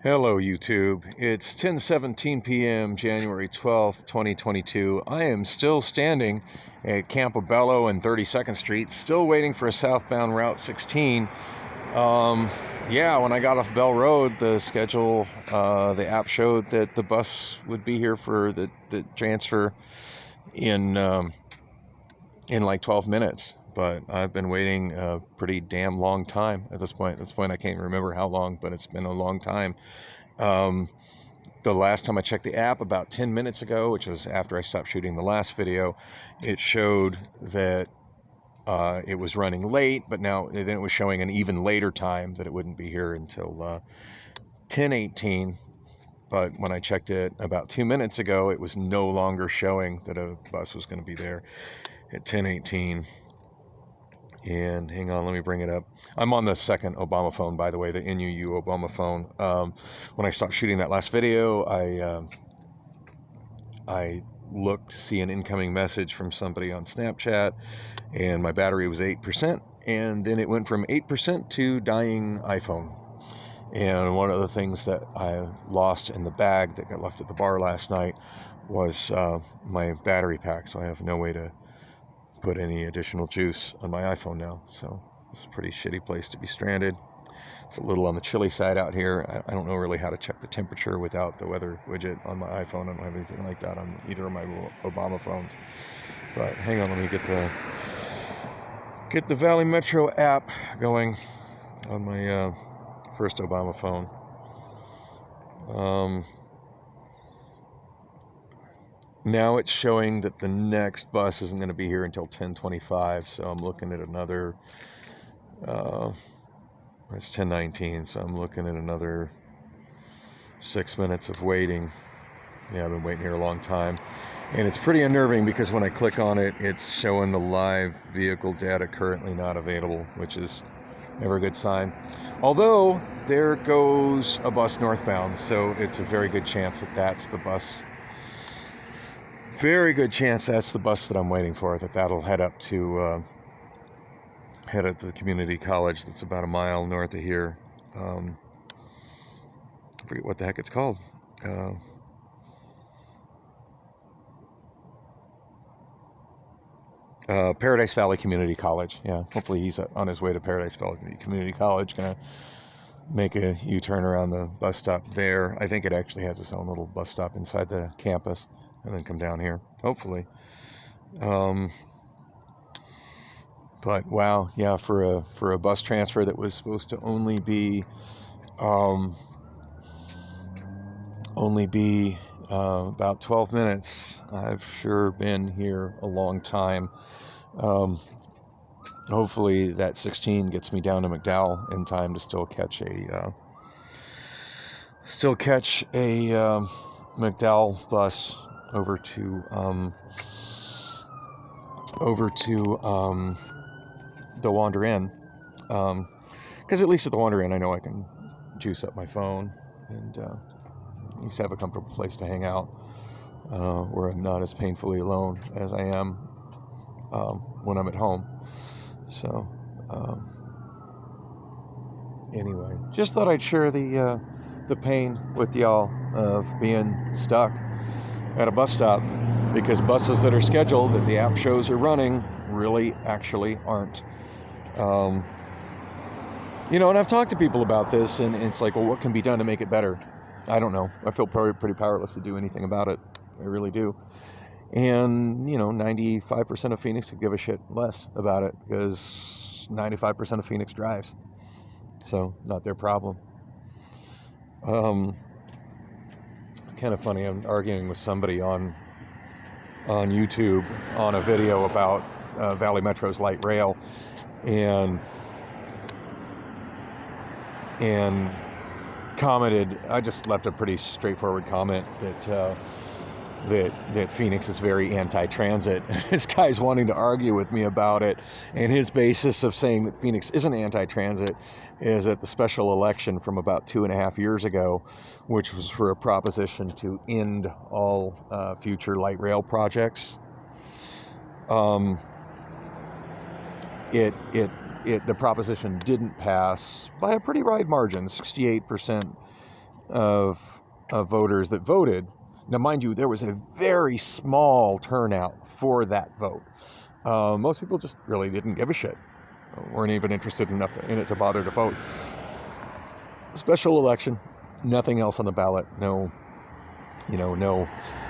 Hello YouTube, it's 10:17 p.m. January 12th, 2022. I am still standing at Campobello and 32nd Street, still waiting for a southbound Route 16. When I got off Bell Road, the schedule, the app showed that the bus would be here for the transfer in like 12 minutes. But I've been waiting a pretty damn long time at this point. I can't remember how long, but it's been a long time. The last time I checked the app about 10 minutes ago, which was after I stopped shooting the last video, it showed that it was running late, but then it was showing an even later time that it wouldn't be here until 10:18. But when I checked it about 2 minutes ago, it was no longer showing that a bus was going to be there at 10:18. And hang on, let me bring it up. I'm on the second Obama phone, by the way, the NUU Obama phone. When I stopped shooting that last video, I looked to see an incoming message from somebody on Snapchat, and my battery was 8%, and then it went from 8% to dying iPhone. And one of the things that I lost in the bag that got left at the bar last night was my battery pack, so I have no way to put any additional juice on my iPhone now. So it's a pretty shitty place to be stranded. It's a little on the chilly side out here. I don't know really how to check the temperature without the weather widget on my iPhone. I don't have anything like that on either of my Obama phones. But hang on, let me get the Valley Metro app going on my first Obama phone. Now it's showing that the next bus isn't going to be here until 10:25, so I'm looking at another, it's 10:19, so I'm looking at another 6 minutes of waiting. Yeah, I've been waiting here a long time. And it's pretty unnerving because when I click on it, it's showing the live vehicle data currently not available, which is never a good sign. Although, there goes a bus northbound, so it's a very good chance that that's the bus. Very good chance that's the bus that I'm waiting for, that'll head up to the community college that's about a mile north of here. I forget what the heck it's called. Paradise Valley Community College. Yeah, hopefully he's on his way to Paradise Valley Community College, gonna make a U-turn around the bus stop there. I think it actually has its own little bus stop inside the campus, and then come down here, hopefully. But wow, yeah, for a bus transfer that was supposed to only be about 12 minutes, I've sure been here a long time. Hopefully that 16 gets me down to McDowell in time to still catch a McDowell bus over to the Wander Inn, because at least at the Wander Inn I know I can juice up my phone and at least have a comfortable place to hang out, where I'm not as painfully alone as I am when I'm at home. So anyway, just thought I'd share the pain with y'all of being stuck at a bus stop, because buses that are scheduled that the app shows are running really actually aren't. And I've talked to people about this, and it's like, well, what can be done to make it better? I don't know. I feel pretty powerless to do anything about it. I really do. And 95% of Phoenix could give a shit less about it, because 95% of Phoenix drives, so not their problem. Kind of funny, I'm arguing with somebody on YouTube on a video about Valley Metro's light rail, and commented, I just left a pretty straightforward comment that Phoenix is very anti-transit. This guy's wanting to argue with me about it, and his basis of saying that Phoenix isn't anti-transit is that the special election from about 2.5 years ago, which was for a proposition to end all future light rail projects, the proposition didn't pass by a pretty wide margin, 68% of voters that voted. Now, mind you, there was a very small turnout for that vote. Most people just really didn't give a shit, weren't even interested enough in it to bother to vote. Special election, nothing else on the ballot. No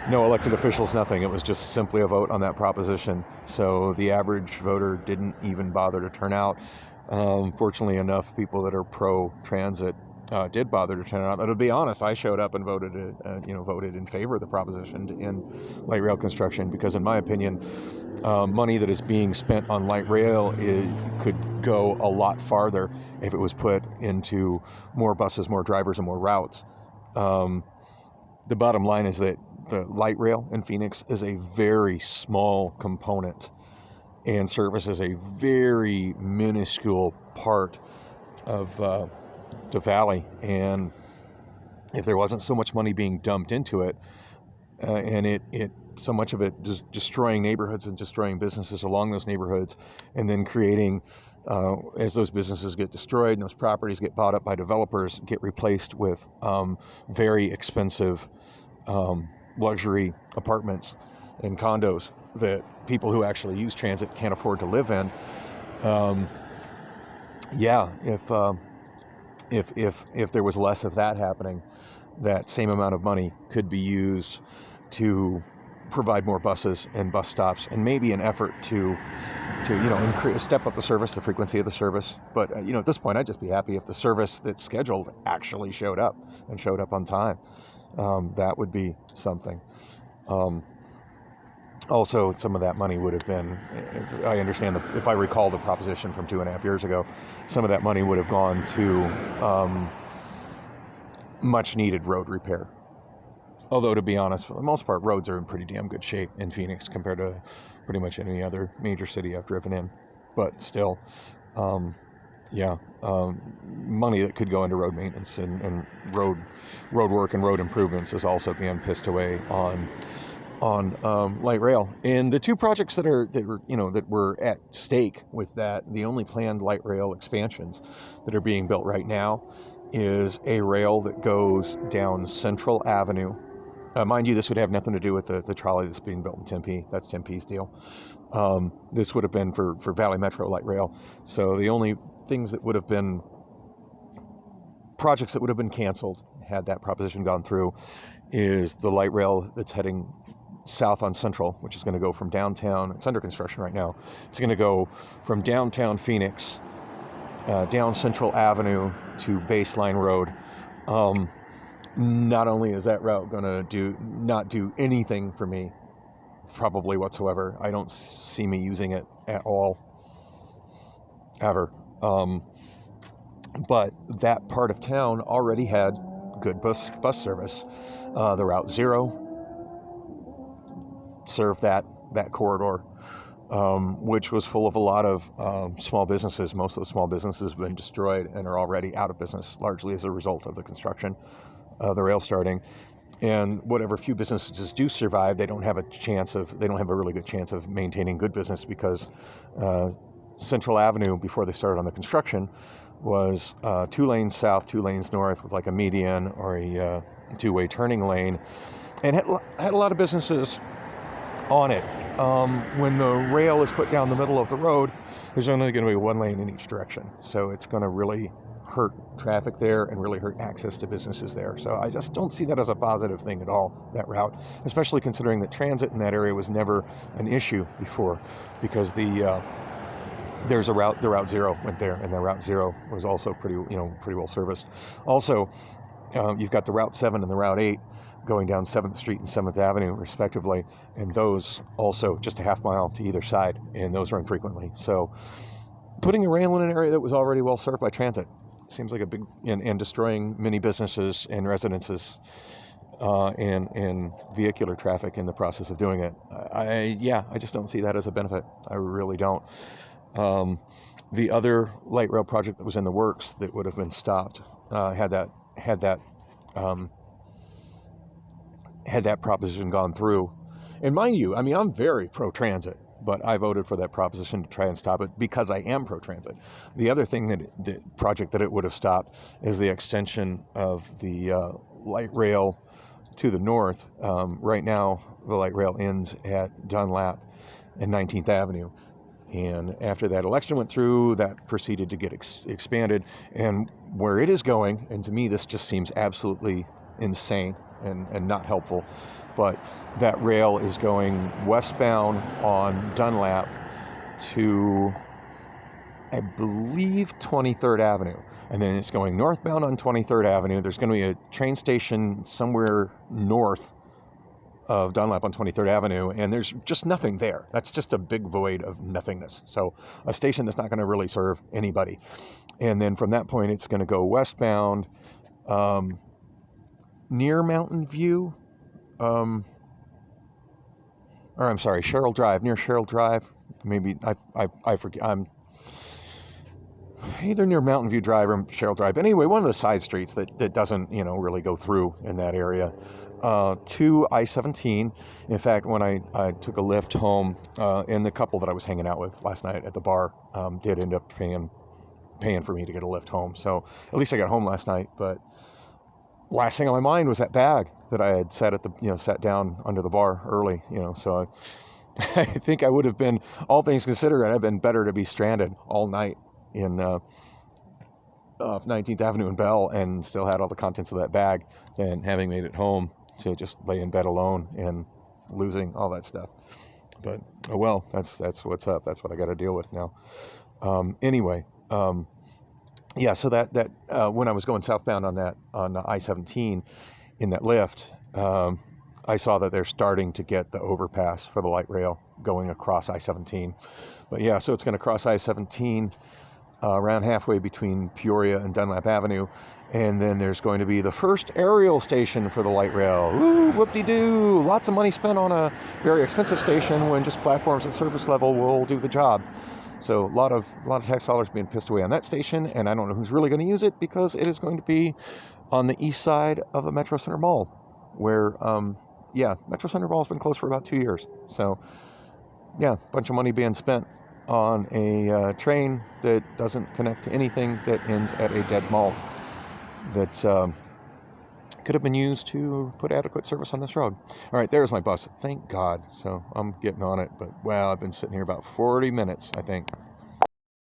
elected officials, nothing. It was just simply a vote on that proposition. So the average voter didn't even bother to turn out. Fortunately enough, people that are pro-transit did bother to turn out. But to be honest, I showed up and voted in favor of the proposition in light rail construction, because in my opinion, money that is being spent on light rail could go a lot farther if it was put into more buses, more drivers, and more routes. The bottom line is that the light rail in Phoenix is a very small component and services a very minuscule part of the valley. And if there wasn't so much money being dumped into it, and it so much of it just destroying neighborhoods and destroying businesses along those neighborhoods, and then creating, as those businesses get destroyed and those properties get bought up by developers, get replaced with very expensive luxury apartments and condos that people who actually use transit can't afford to live in. If there was less of that happening, that same amount of money could be used to provide more buses and bus stops, and maybe an effort to step up the service, the frequency of the service. But at this point, I'd just be happy if the service that's scheduled actually showed up and showed up on time. That would be something. Also, some of that money would have been, if I recall the proposition from 2.5 years ago, some of that money would have gone to much needed road repair. Although, to be honest, for the most part, roads are in pretty damn good shape in Phoenix compared to pretty much any other major city I've driven in. But still, money that could go into road maintenance and road work and road improvements is also being pissed away on light rail. And the two projects that were at stake with that, the only planned light rail expansions that are being built right now, is a rail that goes down Central Avenue. Mind you, this would have nothing to do with the trolley that's being built in Tempe. That's Tempe's deal. This would have been for Valley Metro light rail. So the only things that would have been projects that would have been canceled had that proposition gone through is the light rail that's heading south on Central, which is going to go from downtown. It's under construction right now. It's going to go from downtown Phoenix down Central Avenue to Baseline Road. Not only is that route going to not do anything for me, probably whatsoever. I don't see me using it at all, ever. But that part of town already had good bus service. The Route 0 served that corridor, which was full of a lot of small businesses. Most of the small businesses have been destroyed and are already out of business, largely as a result of the construction of the rail starting. And whatever few businesses do survive, they don't have a really good chance of maintaining good business, because Central Avenue, before they started on the construction, was 2 lanes south, 2 lanes north, with like a median or a two-way turning lane, and had a lot of businesses on it. When the rail is put down the middle of the road, there's only going to be 1 lane in each direction. So it's going to really hurt traffic there and really hurt access to businesses there. So I just don't see that as a positive thing at all, that route, especially considering that transit in that area was never an issue before, because there's the Route 0 went there, and the Route 0 was also pretty well serviced. Also, you've got the Route 7 and the Route 8 going down 7th Street and 7th Avenue, respectively, and those also just a half mile to either side, and those run frequently. So putting a rail in an area that was already well served by transit seems like a big, and destroying many businesses and residences and vehicular traffic in the process of doing it. I just don't see that as a benefit. I really don't. The other light rail project that was in the works that would have been stopped had that proposition gone through. And mind you, I mean, I'm very pro-transit, but I voted for that proposition to try and stop it because I am pro-transit. The other thing the project that it would have stopped is the extension of the light rail to the north. Right now, the light rail ends at Dunlap and 19th Avenue. And after that election went through, that proceeded to get expanded. And where it is going, and to me this just seems absolutely insane and not helpful, but that rail is going westbound on Dunlap to, I believe, 23rd Avenue. And then it's going northbound on 23rd Avenue. There's going to be a train station somewhere north of Dunlap on 23rd Avenue, and there's just nothing there. That's just a big void of nothingness. So a station that's not going to really serve anybody. And then from that point, it's going to go westbound near Mountain View, or I'm sorry, Sherrill Drive, near Sherrill Drive. Maybe I forget. I'm either near Mountain View Drive or Sherrill Drive. Anyway, one of the side streets that doesn't, really go through in that area. To I-17. In fact, when I took a lift home, and the couple that I was hanging out with last night at the bar did end up paying for me to get a lift home. So at least I got home last night. But last thing on my mind was that bag that I had sat down under the bar early. So I think I would have been, all things considered, I'd have been better to be stranded all night in 19th Avenue and Bell and still had all the contents of that bag than having made it home to just lay in bed alone and losing all that stuff. But oh well, that's what's up. That's what I got to deal with now. Anyway, yeah. So that when I was going southbound on I-17 in that lift, I saw that they're starting to get the overpass for the light rail going across I-17. But yeah, so it's going to cross I-17 around halfway between Peoria and Dunlap Avenue. And then there's going to be the first aerial station for the light rail. Ooh, whoop-de-doo! Lots of money spent on a very expensive station when just platforms at surface level will do the job. So a lot of tax dollars being pissed away on that station, and I don't know who's really going to use it because it is going to be on the east side of a Metro Center Mall, where, Metro Center Mall has been closed for about 2 years. So, yeah, a bunch of money being spent on a train that doesn't connect to anything, that ends at a dead mall that could have been used to put adequate service on this road. All right, there's my bus. Thank God. So I'm getting on it, but wow, I've been sitting here about 40 minutes, I think.